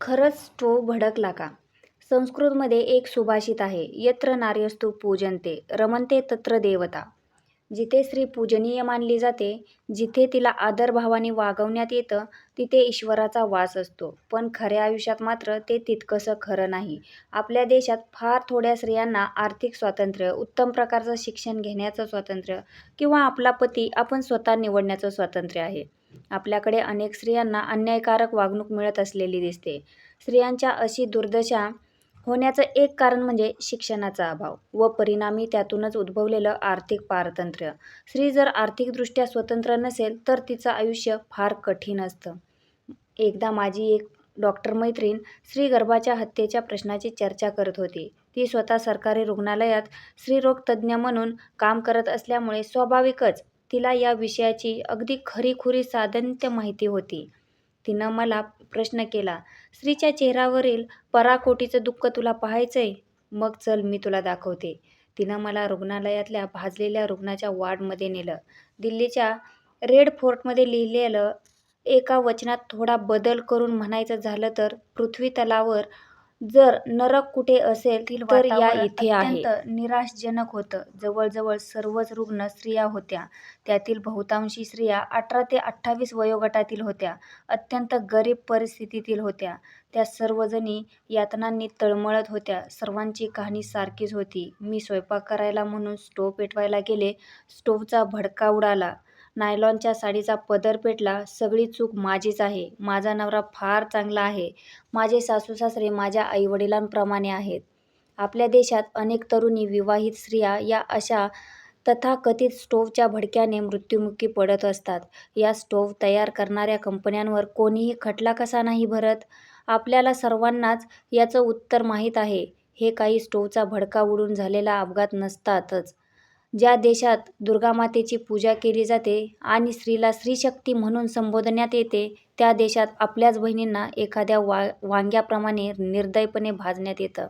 खरंच स्टोव्ह भडकला का? संस्कृतमध्ये एक सुभाषित आहे, यत्र नार्यस्तु पूजन्ते रमन्ते तत्र देवता. जिथे स्त्री पूजनीय मानली जाते, जिथे तिला आदरभावाने वागवण्यात येतं, तिथे ईश्वराचा वास असतो. पण खऱ्या आयुष्यात मात्र ते तितकंसं खरं नाही. आपल्या देशात फार थोड्या स्त्रियांना आर्थिक स्वातंत्र्य, उत्तम प्रकारचं शिक्षण घेण्याचं स्वातंत्र्य किंवा आपला पती आपण स्वतः निवडण्याचं स्वातंत्र्य आहे. आपल्याकडे अनेक स्त्रियांना अन्यायकारक वागणूक मिळत असलेली दिसते. स्त्रियांच्या अशी दुर्दशा होण्याचं एक कारण म्हणजे शिक्षणाचा अभाव व परिणामी त्यातूनच उद्भवलेलं आर्थिक पारतंत्र्य. स्त्री जर आर्थिकदृष्ट्या स्वतंत्र नसेल तर तिचं आयुष्य फार कठीण असतं. एकदा माझी एक डॉक्टर मैत्रीण स्त्रीगर्भाच्या हत्येच्या प्रश्नाची चर्चा करत होती. ती स्वतः सरकारी रुग्णालयात स्त्रीरोग तज्ज्ञ म्हणून काम करत असल्यामुळे स्वाभाविकच तिला या विषयाची अगदी खरीखुरी साधंत्य माहिती होती. तिनं मला प्रश्न केला, स्त्रीच्या चेहऱ्यावरील पराकोटीचं दुःख तुला पाहायचंय? मग चल मी तुला दाखवते. तिनं मला रुग्णालयातल्या भाजलेल्या रुग्णाच्या वॉर्डमध्ये नेलं. दिल्लीच्या रेड फोर्टमध्ये लिहिलेलं एका वचनात थोडा बदल करून म्हणायचं झालं तर, पृथ्वीतलावर जर नरक कुठे असेल तर या इथे आहे. अत्यंत निराशाजनक होतं. जवळजवळ सर्वच रुग्ण स्त्रिया होत्या. त्यातील बहुतांशी स्त्रिया 18 ते 28 वयोगटातील होत्या. अत्यंत गरीब परिस्थितीतील होत्या. त्या सर्वजणी यातनांनी तळमळत होत्या. सर्वांची कहाणी सारखीच होती. मी स्वयंपाक करायला म्हणून स्टोव्ह पेटवायला गेले. स्टोव्हचा भडका उडाला. नायलॉनच्या साडीचा पदर पेटला. सगळी चूक माझीच आहे. माझा नवरा फार चांगला आहे. माझे सासू-सासरे माझ्या आईवडिलांप्रमाणे आहेत. आपल्या देशात अनेक तरुणी विवाहित स्त्रिया या अशा तथाकथित स्टोव्हच्या भडक्याने मृत्युमुखी पडत असतात. या स्टोव्ह तयार करणाऱ्या कंपन्यांवर कोणीही खटला कसा नाही भरत? आपल्याला सर्वांनाच याचं उत्तर माहीत आहे. हे काही स्टोव्हचा भडका उडून झालेला अपघात नसतातच. ज्या देशात दुर्गामातेची पूजा केली जाते आणि स्त्रीला स्त्रीशक्ती म्हणून संबोधण्यात येते, त्या देशात आपल्याच बहिणींना एखाद्या वांग्याप्रमाणे निर्दयपणे भाजण्यात येतं.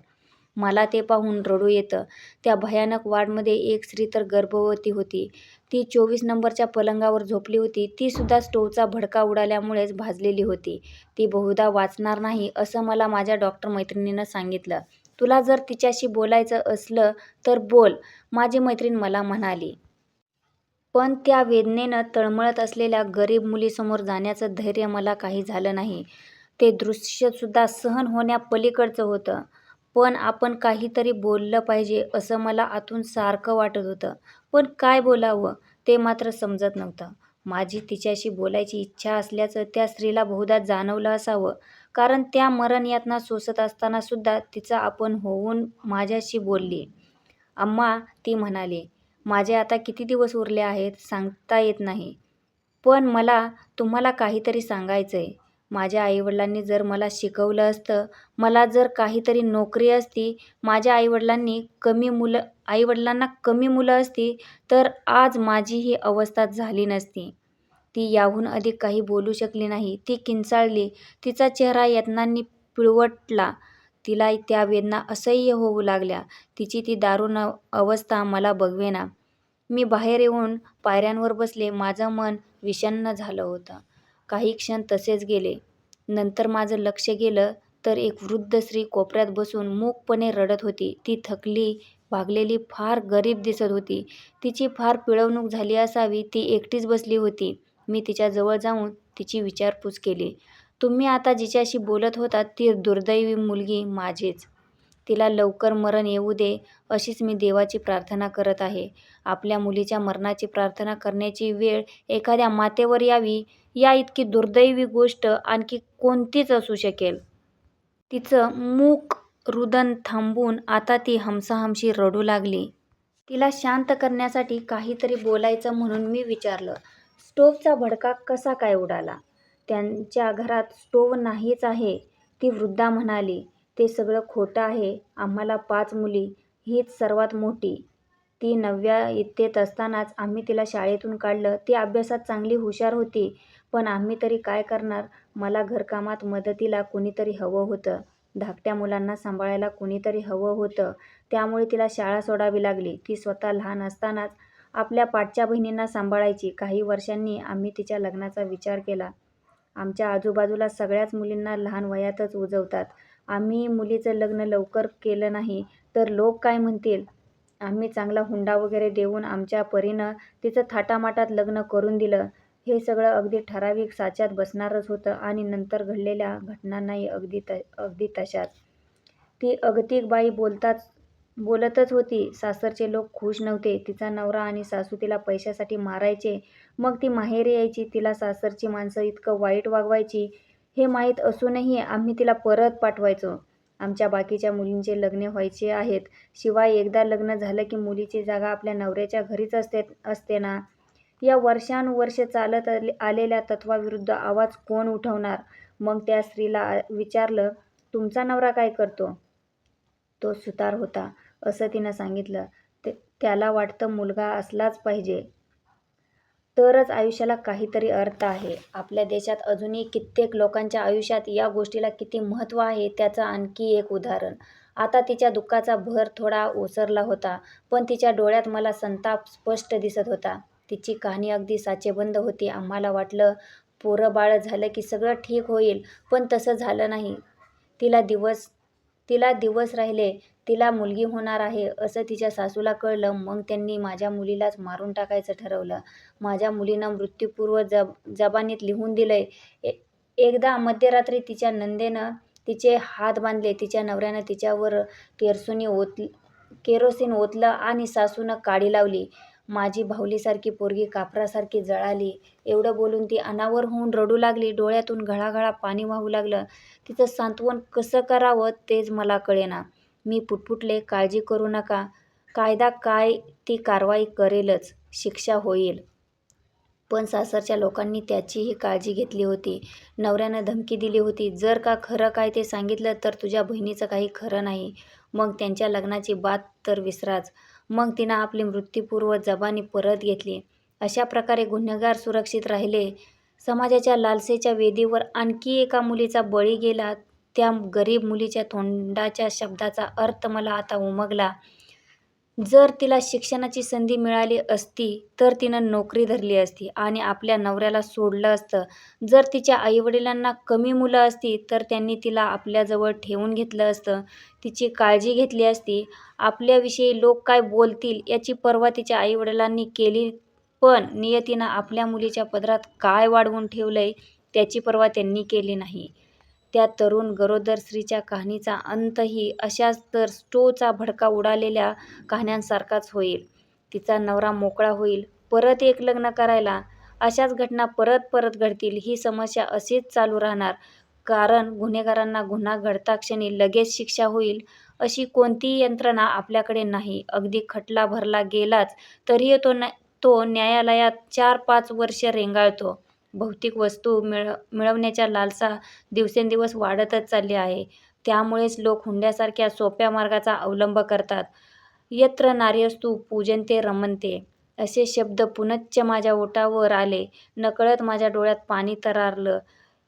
मला ते पाहून रडू येतं. त्या भयानक वॉर्डमध्ये एक स्त्री तर गर्भवती होती. ती 24 नंबरच्या पलंगावर झोपली होती. ती सुद्धा स्टोव्हचा भडका उडाल्यामुळेच भाजलेली होती. ती बहुधा वाचणार नाही असं मला माझ्या डॉक्टर मैत्रिणीनं सांगितलं. तुला जर तिच्याशी बोलायचं असलं तर बोल, माझी मैत्रीण मला म्हणाली. पण त्या वेदनेनं तळमळत असलेल्या गरीब मुलीसमोर जाण्याचं धैर्य मला काही झालं नाही. ते दृश्यसुद्धा सहन होण्यापलीकडचं होतं. पण आपण काहीतरी बोललं पाहिजे असं मला आतून सारखं वाटत होतं. पण काय बोलावं ते मात्र समजत नव्हतं. माझी तिच्याशी बोलायची इच्छा असल्याचं त्या स्त्रीला बहुधा जाणवलं असावं. कारण त्या मरणयातना सोसत असतानासुद्धा तिचा आपण होऊन माझ्याशी बोलली. अम्मा, ती म्हणाली, माझे आता किती दिवस उरले आहेत सांगता येत नाही. पण मला तुम्हाला काहीतरी सांगायचंय. माझ्या आईवडिलांनी जर मला शिकवलं असतं, मला जर काहीतरी नोकरी असती, माझ्या आईवडिलांना कमी मुलं असती, तर आज माझी ही अवस्था झाली नसती. ती याहून अधिक काही बोलू शकली नाही. ती किंचाळली. तिचा चेहरा यातनांनी पिळवटला. तिला त्या वेदना असह्य होऊ लागल्या. तिची ती दारुण अवस्था मला बघवेना. मी बाहेर येऊन पायऱ्यांवर बसले. माझं मन विषण्ण झालं होतं. काही क्षण तसेच गेले. नंतर माझं लक्ष गेलं तर एक वृद्ध स्त्री कोपऱ्यात बसून मूकपणे रडत होती. ती थकली, भागलेली, फार गरीब दिसत होती. तिची फार पिळवणूक झाली असावी. ती एकटीच बसली होती. मी तिच्याजवळ जाऊन तिची विचारपूस केली. तुम्ही आता जिच्याशी बोलत होतात ती दुर्दैवी मुलगी माझीच. तिला लवकर मरण येऊ दे अशीच मी देवाची प्रार्थना करत आहे. आपल्या मुलीच्या मरणाची प्रार्थना करण्याची वेळ एखाद्या मातेवर यावी या इतकी दुर्दैवी गोष्ट आणखी कोणतीच असू शकेल. तिचं मूक रुदन थांबून आता ती हमसाहमशी रडू लागली. तिला शांत करण्यासाठी काहीतरी बोलायचं म्हणून मी विचारलं, स्टोव्हचा भडका कसा काय उडाला? त्यांच्या घरात स्टोव्ह नाहीच आहे, ती वृद्धा म्हणाली. ते सगळं खोटं आहे. आम्हाला 5 मुली, हीच सर्वात मोठी. ती 9व्या इयत्तेत असतानाच आम्ही तिला शाळेतून काढलं. ती अभ्यासात चांगली हुशार होती. पण आम्ही तरी काय करणार? मला घरकामात मदतीला कुणीतरी हवं होतं. धाकट्या मुलांना सांभाळायला कुणीतरी हवं होतं. त्यामुळे तिला शाळा सोडावी लागली. ती स्वतः लहान असतानाच आपल्या पाठच्या बहिणींना सांभाळायची. काही वर्षांनी आम्ही तिच्या लग्नाचा विचार केला. आमच्या आजूबाजूला सगळ्याच मुलींना लहान वयातच उजवतात. आम्ही मुलीचं लग्न लवकर केलं नाही तर लोक काय म्हणतील? आम्ही चांगला हुंडा वगैरे देऊन आमच्या परीनं तिचं थाटामाटात लग्न करून दिलं. हे सगळं अगदी ठराविक साच्यात बसणारच होतं आणि नंतर घडलेल्या घटनांनाही अगदी तशाच. ती अगतिक बाई बोलतच होती. सासरचे लोक खुश नव्हते. तिचा नवरा आणि सासू तिला पैशासाठी मारायचे. मग ती माहेरी यायची. तिला सासरची माणसं इतकं वाईट वागवायची हे माहीत असूनही आम्ही तिला परत पाठवायचो. आमच्या बाकीच्या मुलींचे लग्न व्हायचे आहेत. शिवाय एकदा लग्न झालं की मुलीची जागा आपल्या नवऱ्याच्या घरीच असते ना. या वर्षानुवर्षे चालत आलेल्या तत्वाविरुद्ध आवाज कोण उठवणार? मग त्या स्त्रीला विचारलं, तुमचा नवरा काय करतो? तो सुतार होता, असं तिनं सांगितलं. त्याला वाटतं मुलगा असलाच पाहिजे, तरच आयुष्याला काहीतरी अर्थ आहे. आपल्या देशात अजूनही कित्येक लोकांच्या आयुष्यात या गोष्टीला किती महत्त्व आहे त्याचं आणखी एक उदाहरण. आता तिच्या दुःखाचा भर थोडा ओसरला होता, पण तिच्या डोळ्यात मला संताप स्पष्ट दिसत होता. तिची कहाणी अगदी साचेबंद होती. आम्हाला वाटलं पोरं बाळ झालं की सगळं ठीक होईल, पण तसं झालं नाही. तिला दिवस राहिले. तिला मुलगी होणार आहे असं तिच्या सासूला कळलं. मग त्यांनी माझ्या मुलीलाच मारून टाकायचं ठरवलं. माझ्या मुलीनं मृत्यूपूर्व जबानीत लिहून दिलंय. एकदा मध्यरात्री तिच्या नंदेनं तिचे हात बांधले. तिच्या नवऱ्यानं तिच्यावर केरोसिन ओतलं आणि सासूनं काडी लावली. माझी बाहुलीसारखी पोरगी कापरासारखी जळाली. एवढं बोलून ती अनावर होऊन रडू लागली. डोळ्यातून घळाघळा पाणी वाहू लागलं. तिचं सांत्वन कसं करावं तेच मला कळेना. मी पुटपुटले, काळजी करू नका. कायदा काय ती कारवाई करेलच. शिक्षा होईल. पण सासरच्या लोकांनी त्याचीही काळजी घेतली होती. नवऱ्यानं धमकी दिली होती, जर का खरं काय ते सांगितलं तर तुझ्या बहिणीचं काही खरं नाही. मग त्यांच्या लग्नाची बात तर विसराच. मग तिनं आपली मृत्यूपूर्व जबानी परत घेतली. अशा प्रकारे गुन्हेगार सुरक्षित राहिले. समाजाच्या लालसेच्या वेदीवर आणखी एका मुलीचा बळी गेला. त्या गरीब मुलीच्या तोंडाच्या शब्दाचा अर्थ मला आता उमगला. जर तिला शिक्षणाची संधी मिळाली असती तर तिनं नोकरी धरली असती आणि आपल्या नवऱ्याला सोडलं असतं. जर तिच्या आईवडिलांना कमी मुलं असती तर त्यांनी तिला आपल्याजवळ ठेवून घेतलं असतं. तिची काळजी घेतली असती. आपल्याविषयी लोक काय बोलतील याची पर्वा तिच्या आईवडिलांनी केली, पण नियतीनं आपल्या मुलीच्या पदरात काय वाढवून ठेवलंय त्याची पर्वा त्यांनी केली नाही. त्या तरुण गरोदर स्त्रीच्या कहाणीचा अंतही अशाच तर स्टोचा भडका उडालेल्या कहाण्यांसारखाच होईल. तिचा नवरा मोकळा होईल परत एक लग्न करायला. अशाच घटना परत परत घडतील. ही समस्या अशीच चालू राहणार, कारण गुन्हेगारांना गुन्हा घडता क्षणी लगेच शिक्षा होईल अशी कोणतीही यंत्रणा आपल्याकडे नाही. अगदी खटला भरला गेलाच तरीही तो न्यायालयात 4-5 वर्ष रेंगाळतो. भौतिक वस्तू मिळवण्याच्या लालसा दिवसेंदिवस वाढतच चालली आहे. त्यामुळेच लोक हुंड्यासारख्या सोप्या मार्गाचा अवलंब करतात. यत्र नार्यस्तु पूजन्ते रमन्ते असे शब्द पुनश्च माझ्या ओठावर आले. नकळत माझ्या डोळ्यात पाणी तरारलं.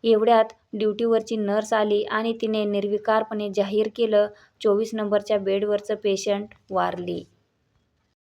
एवढ्यात ड्युटीवरची नर्स आली आणि तिने निर्विकारपणे जाहीर केलं, 24 नंबरच्या बेडवरचं पेशंट वारली.